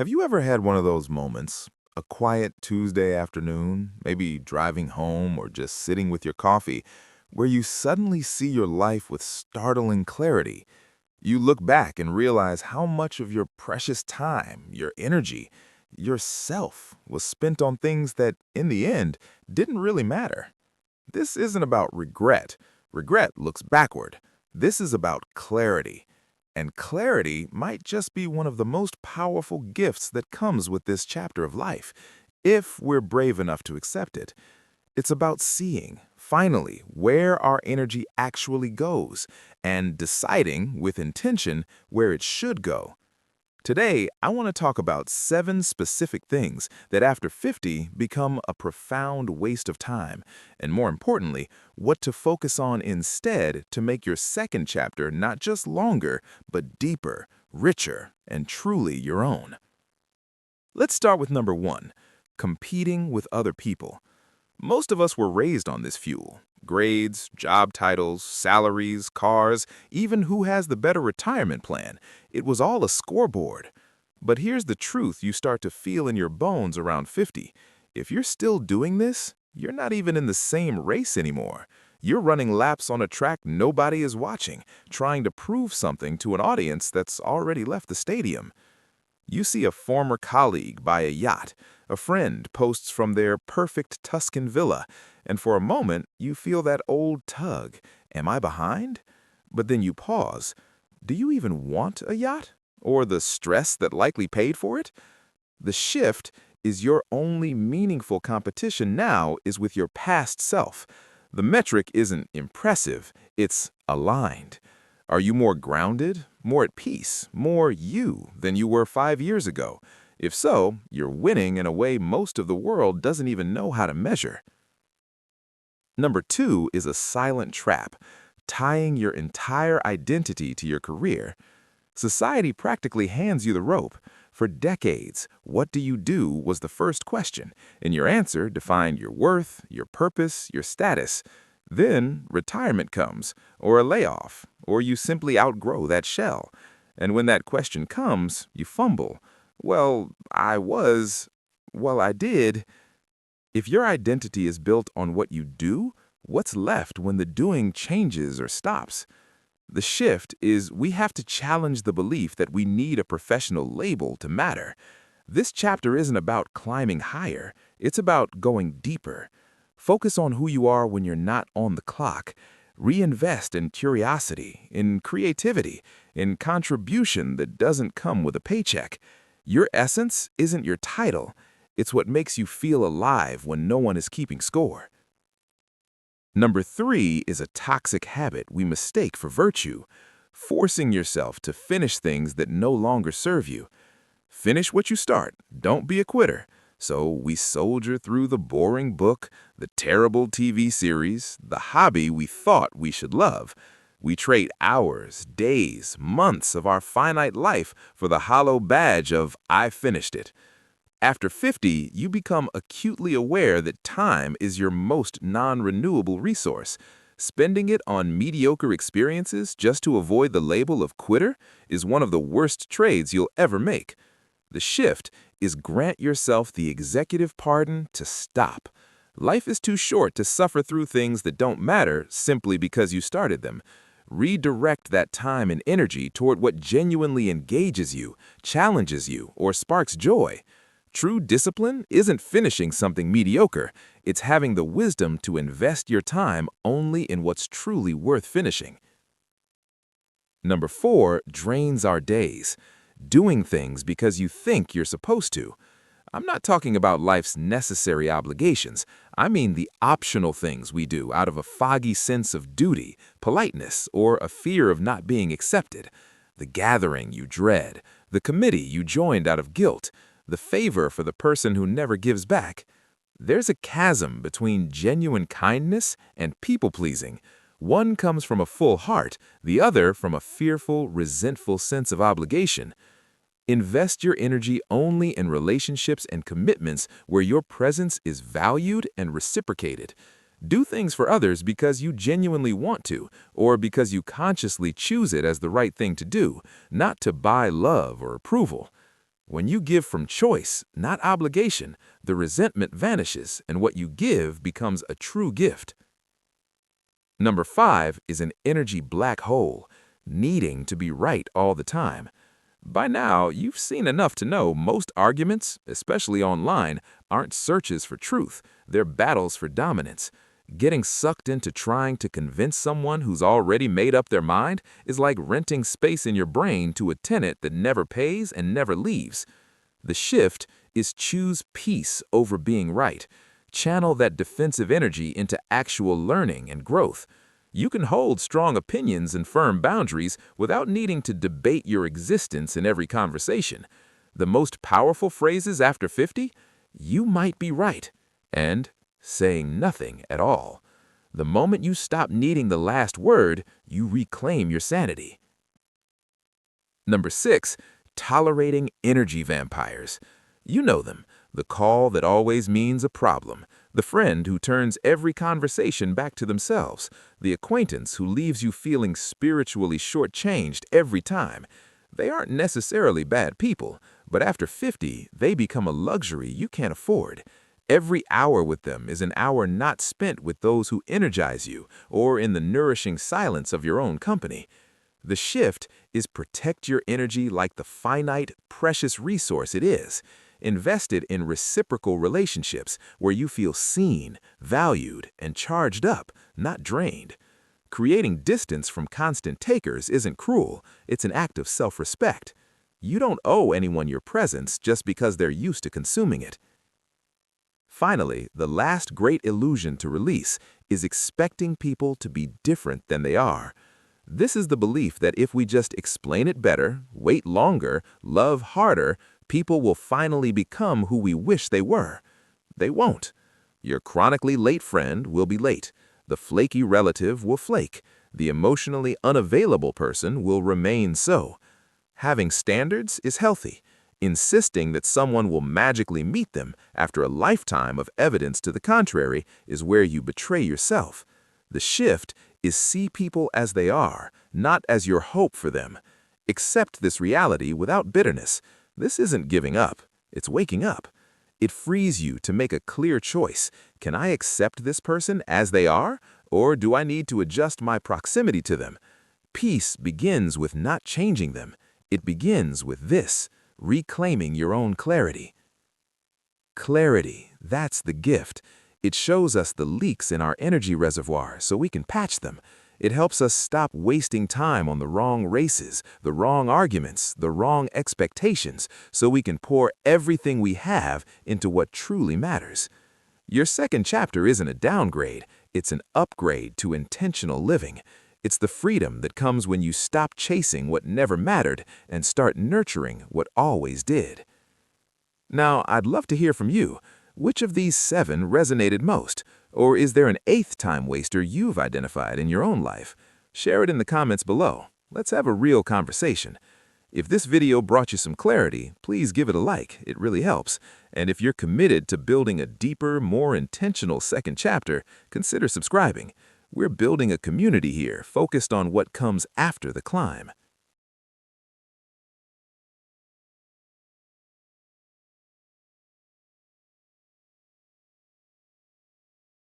Have you ever had one of those moments, a quiet Tuesday afternoon, maybe driving home or just sitting with your coffee, where you suddenly see your life with startling clarity? You look back and realize how much of your precious time, your energy, yourself was spent on things that, in the end, didn't really matter. This isn't about regret. Regret looks backward. This is about clarity. And clarity might just be one of the most powerful gifts that comes with this chapter of life, if we're brave enough to accept it. It's about seeing, finally, where our energy actually goes and deciding, with intention, where it should go. Today, I want to talk about 7 specific things that after 50 become a profound waste of time, and more importantly, what to focus on instead to make your second chapter not just longer, but deeper, richer, and truly your own. Let's start with number 1, competing with other people. Most of us were raised on this fuel. Grades, job titles, salaries, cars, even who has the better retirement plan. It was all a scoreboard. But here's the truth you start to feel in your bones around 50. If you're still doing this, you're not even in the same race anymore. You're running laps on a track nobody is watching, trying to prove something to an audience that's already left the stadium. You see a former colleague buy a yacht, a friend posts from their perfect Tuscan villa, and for a moment you feel that old tug, am I behind? But then you pause. Do you even want a yacht? Or the stress that likely paid for it? The shift is your only meaningful competition now is with your past self. The metric isn't impressive, it's aligned. Are you more grounded, more at peace, more you than you were 5 years ago? If so, you're winning in a way most of the world doesn't even know how to measure. Number 2 is a silent trap, tying your entire identity to your career. Society practically hands you the rope. For decades, what do you do was the first question, and your answer defined your worth, your purpose, your status. Then retirement comes, or a layoff, or you simply outgrow that shell. And when that question comes, you fumble. Well, I did. If your identity is built on what you do, what's left when the doing changes or stops? The shift is we have to challenge the belief that we need a professional label to matter. This chapter isn't about climbing higher, it's about going deeper. Focus on who you are when you're not on the clock. Reinvest in curiosity, in creativity, in contribution that doesn't come with a paycheck. Your essence isn't your title. It's what makes you feel alive when no one is keeping score. Number 3 is a toxic habit we mistake for virtue, forcing yourself to finish things that no longer serve you. Finish what you start. Don't be a quitter. So we soldier through the boring book, the terrible TV series, the hobby we thought we should love. We trade hours, days, months of our finite life for the hollow badge of I finished it. After 50, you become acutely aware that time is your most non-renewable resource. Spending it on mediocre experiences just to avoid the label of quitter is one of the worst trades you'll ever make. The shift is grant yourself the executive pardon to stop. Life is too short to suffer through things that don't matter simply because you started them. Redirect that time and energy toward what genuinely engages you, challenges you, or sparks joy. True discipline isn't finishing something mediocre. It's having the wisdom to invest your time only in what's truly worth finishing. Number 4 drains our days. Doing things because you think you're supposed to. I'm not talking about life's necessary obligations. I mean the optional things we do out of a foggy sense of duty, politeness, or a fear of not being accepted. The gathering you dread, the committee you joined out of guilt, the favor for the person who never gives back. There's a chasm between genuine kindness and people-pleasing. One comes from a full heart, the other from a fearful, resentful sense of obligation. Invest your energy only in relationships and commitments where your presence is valued and reciprocated. Do things for others because you genuinely want to, or because you consciously choose it as the right thing to do, not to buy love or approval. When you give from choice, not obligation, the resentment vanishes and what you give becomes a true gift. Number 5 is an energy black hole, needing to be right all the time. By now, you've seen enough to know most arguments, especially online, aren't searches for truth, they're battles for dominance. Getting sucked into trying to convince someone who's already made up their mind is like renting space in your brain to a tenant that never pays and never leaves. The shift is choose peace over being right. Channel that defensive energy into actual learning and growth. You can hold strong opinions and firm boundaries without needing to debate your existence in every conversation. The most powerful phrases after 50? You might be right. And saying nothing at all. The moment you stop needing the last word, you reclaim your sanity. Number 6, tolerating energy vampires. You know them, the call that always means a problem, the friend who turns every conversation back to themselves, the acquaintance who leaves you feeling spiritually shortchanged every time. They aren't necessarily bad people, but after 50, they become a luxury you can't afford. Every hour with them is an hour not spent with those who energize you or in the nourishing silence of your own company. The shift is protect your energy like the finite, precious resource it is. Invested in reciprocal relationships where you feel seen, valued, and charged up, not drained. Creating distance from constant takers isn't cruel, it's an act of self-respect. You don't owe anyone your presence just because they're used to consuming it. Finally, the last great illusion to release is expecting people to be different than they are. This is the belief that if we just explain it better, wait longer, love harder, people will finally become who we wish they were. They won't. Your chronically late friend will be late. The flaky relative will flake. The emotionally unavailable person will remain so. Having standards is healthy. Insisting that someone will magically meet them after a lifetime of evidence to the contrary is where you betray yourself. The shift is see people as they are, not as your hope for them. Accept this reality without bitterness. This isn't giving up, it's waking up. It frees you to make a clear choice. Can I accept this person as they are, or do I need to adjust my proximity to them? Peace begins with not changing them. It begins with this, reclaiming your own clarity. Clarity, that's the gift. It shows us the leaks in our energy reservoir so we can patch them. It helps us stop wasting time on the wrong races, the wrong arguments, the wrong expectations, so we can pour everything we have into what truly matters. Your second chapter isn't a downgrade, it's an upgrade to intentional living. It's the freedom that comes when you stop chasing what never mattered and start nurturing what always did. Now, I'd love to hear from you. Which of these 7 resonated most? Or is there an 8th time waster you've identified in your own life? Share it in the comments below. Let's have a real conversation. If this video brought you some clarity, please give it a like. It really helps. And if you're committed to building a deeper, more intentional second chapter, consider subscribing. We're building a community here focused on what comes after the climb.